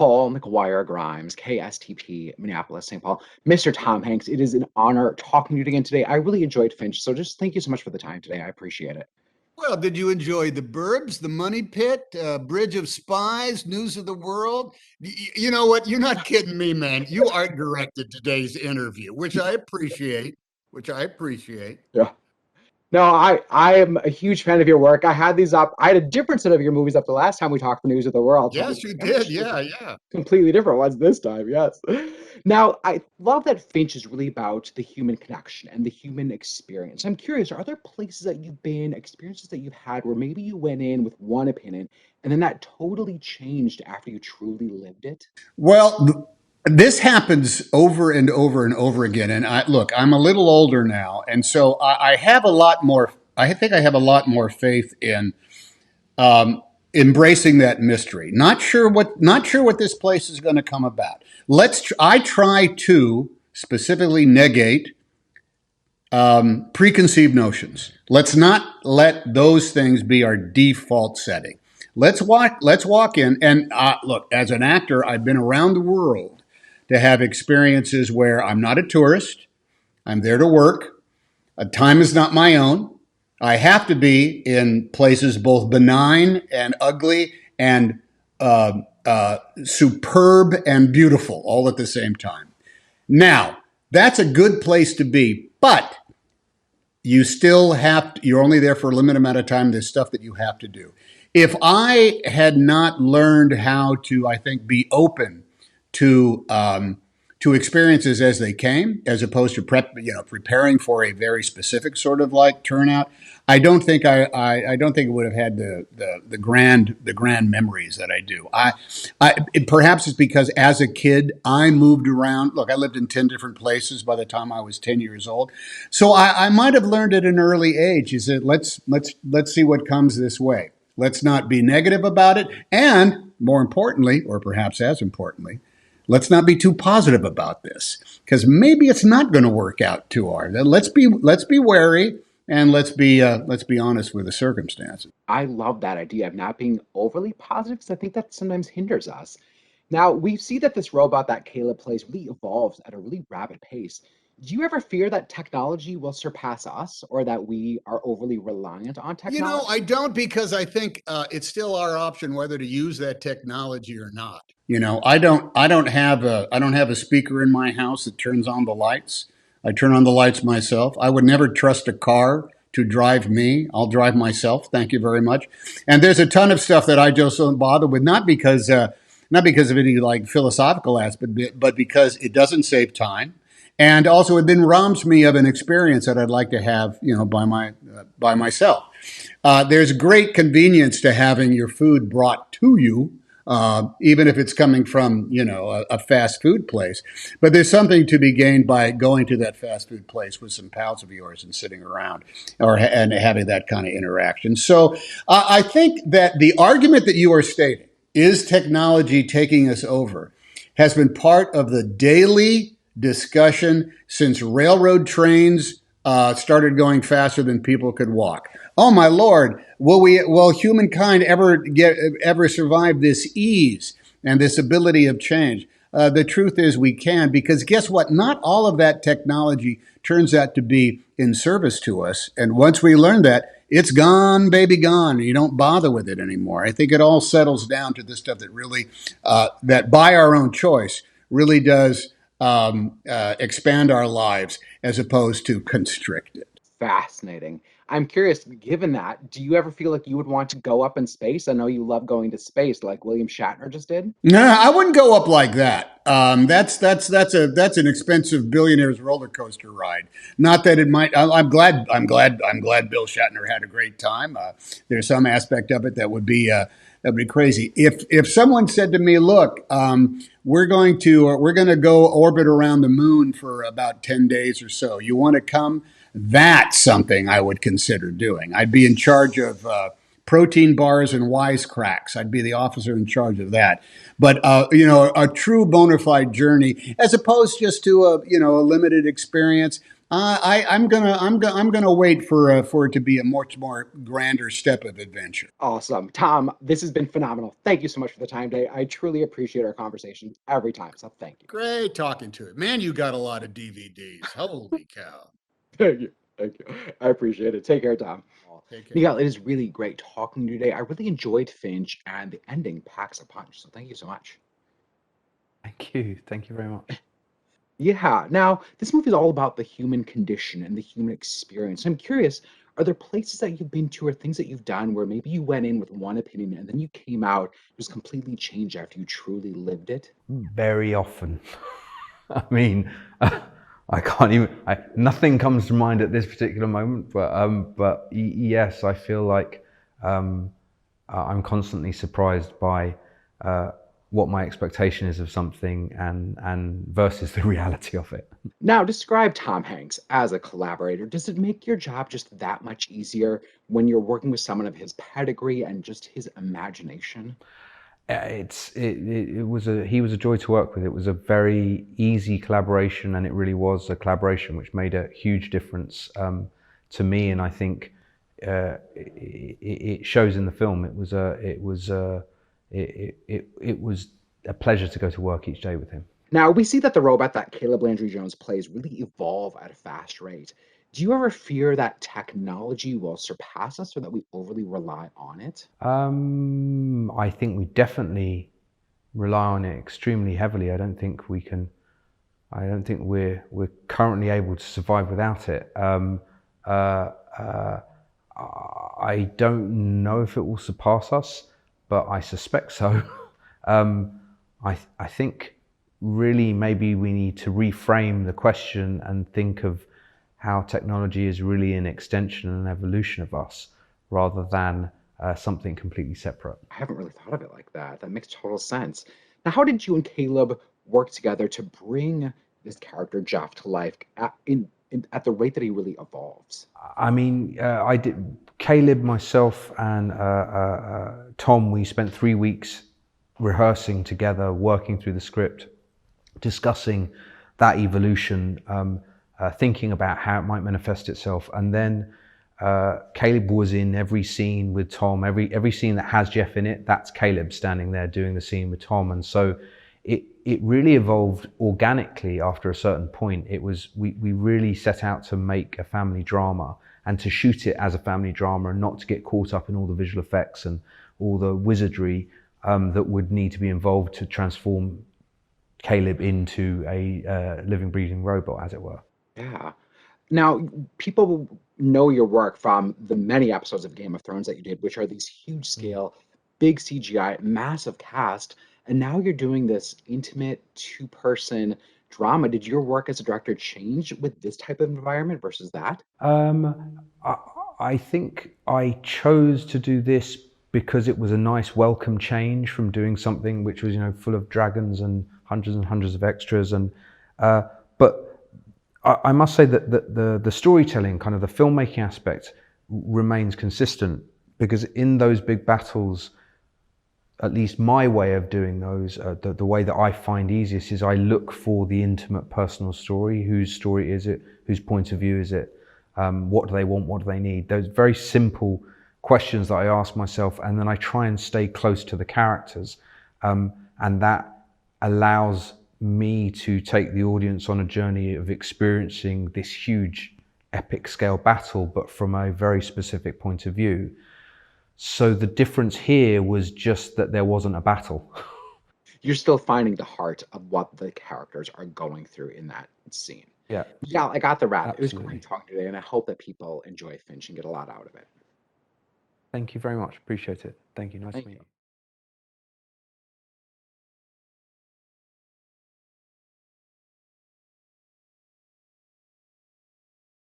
Paul McGuire Grimes, KSTP, Minneapolis, St. Paul, Mr. Tom Hanks. It is an honor talking to you again today. I really enjoyed Finch, so just thank you so much for the time today. I appreciate it. Well, did you enjoy The Burbs, The Money Pit, Bridge of Spies, News of the World? You know what? You're not kidding me, man. You art directed today's interview, which I appreciate. Which I appreciate. Yeah. No, I am a huge fan of your work. I had these up. I had a different set of your movies up the last time we talked for News of the World. So Yes, you did. Yeah, yeah. completely different ones this time. Yes. Now, I love that Finch is really about the human connection and the human experience. I'm curious, are there places that you've been, experiences that you've had where maybe you went in with one opinion and then that totally changed after you truly lived it? Well, this happens over and over and over again. And look, I'm a little older now, and so I have a lot more. I think I have a lot more faith in um, embracing that mystery. Not sure what this place is going to come about. I try to specifically negate preconceived notions. Let's not let those things be our default setting. Let's walk in and look. As an actor, I've been around the world to have experiences where I'm not a tourist. I'm there to work. Time is not my own. I have to be in places both benign and ugly and superb and beautiful all at the same time. Now, that's a good place to be, but you're only there for a limited amount of time. There's stuff that you have to do. If I had not learned how to, I think, be open to experiences as they came, as opposed to preparing for a very specific sort of like turnout, I don't think it would have had the grand memories that I do. Perhaps it's because as a kid I moved around. Look, I lived in 10 different places by the time I was 10 years old, so I might have learned at an early age. Is that let's see what comes this way. Let's not be negative about it, and more importantly, or perhaps as importantly, let's not be too positive about this because maybe it's not going to work out too hard. Let's be wary and let's be honest with the circumstances. I love that idea of not being overly positive because I think that sometimes hinders us. Now, we see that this robot that Caleb plays really evolves at a really rapid pace. Do you ever fear that technology will surpass us or that we are overly reliant on I technology? don't, because I think it's still our option whether to use that technology or not. I don't have a speaker in my house that turns on the lights. I turn on the lights myself. I would never trust a car to drive me. I'll drive myself. Thank you very much. And there's a ton of stuff that I just don't bother with, not because of any like philosophical aspect, but because it doesn't save time. And also, it then robs me of an experience that I'd like to have, by myself. There's great convenience to having your food brought to you, even if it's coming from, a fast food place. But there's something to be gained by going to that fast food place with some pals of yours and sitting around, and having that kind of interaction. So I think that the argument that you are stating, is technology taking us over, has been part of the daily discussion since railroad trains started going faster than people could walk. Oh my Lord, will humankind ever survive this ease and this ability of change? The truth is we can, because guess what? Not all of that technology turns out to be in service to us. And once we learn that, it's gone, baby, gone. You don't bother with it anymore. I think it all settles down to the stuff that really, that by our own choice, really does expand our lives as opposed to constrict it. Fascinating. I'm curious, given that, do you ever feel like you would want to go up in space? I know you love going to space like William Shatner just did. No, I wouldn't go up like that. That's an expensive billionaire's roller coaster ride. Not that it might. I'm glad Bill Shatner had a great time. There's some aspect of it that would be crazy. If someone said to me, "Look, we're going to go orbit around the moon for about 10 days or so. You want to come?" That's something I would consider doing. I'd be in charge of protein bars and wisecracks. I'd be the officer in charge of that. But a true bona fide journey, as opposed just to a limited experience. I'm gonna wait for it to be a much more grander step of adventure. Awesome. Tom, this has been phenomenal. Thank you so much for the time today. I truly appreciate our conversation every time. So thank you. Great talking to it, man. You got a lot of DVDs. Holy cow! Thank you. Thank you. I appreciate it. Take care, Tom. Take care. Miguel, it is really great talking to you today. I really enjoyed Finch, and the ending packs a punch. So thank you so much. Thank you. Thank you very much. Yeah. Now, this movie is all about the human condition and the human experience. I'm curious, are there places that you've been to or things that you've done where maybe you went in with one opinion and then you came out just completely changed after you truly lived it? Very often. I mean, I can't even. Nothing comes to mind at this particular moment. But yes, I feel like I'm constantly surprised by what my expectation is of something and versus the reality of it. Now, describe Tom Hanks as a collaborator. Does it make your job just that much easier when you're working with someone of his pedigree and just his imagination? It was he was a joy to work with. It was a very easy collaboration, and it really was a collaboration which made a huge difference to me. And I think it shows in the film. It was a pleasure to go to work each day with him. Now, we see that the robot that Caleb Landry Jones plays really evolve at a fast rate. Do you ever fear that technology will surpass us or that we overly rely on it? I think we definitely rely on it extremely heavily. I don't think we can. I don't think we're currently able to survive without it. Uh, uh, I don't know if it will surpass us, but I suspect so. I think really maybe we need to reframe the question and think of how technology is really an extension and an evolution of us rather than something completely separate. I haven't really thought of it like that. That makes total sense. Now, how did you and Caleb work together to bring this character Jeff to life at the rate that he really evolves? I mean, I did. Caleb, myself, and Tom. We spent 3 weeks rehearsing together, working through the script, discussing that evolution, thinking about how it might manifest itself, and then Caleb was in every scene with Tom. Every scene that has Jeff in it, that's Caleb standing there doing the scene with Tom, and so it really evolved organically after a certain point. It was we really set out to make a family drama and to shoot it as a family drama and not to get caught up in all the visual effects and all the wizardry that would need to be involved to transform Caleb into a living, breathing robot, as it were. Yeah. Now, people know your work from the many episodes of Game of Thrones that you did, which are these huge scale, big CGI, massive cast, and now you're doing this intimate two-person drama. Did your work as a director change with this type of environment versus that? I, I think I chose to do this because it was a nice welcome change from doing something which was, full of dragons and hundreds of extras. But I must say that the storytelling, kind of the filmmaking aspect, remains consistent because in those big battles, at least my way of doing those, the way that I find easiest is I look for the intimate personal story. Whose story is it? Whose point of view is it? What do they want? What do they need? Those very simple questions that I ask myself, and then I try and stay close to the characters. And that allows me to take the audience on a journey of experiencing this huge epic scale battle, but from a very specific point of view. So the difference here was just that there wasn't a battle. You're still finding the heart of what the characters are going through in that scene. Yeah, Yeah, I got the wrap. It was absolutely. great talking today, and I hope that people enjoy Finch and get a lot out of it. Thank you very much. Appreciate it. Thank you. Nice to Thank meet you. you.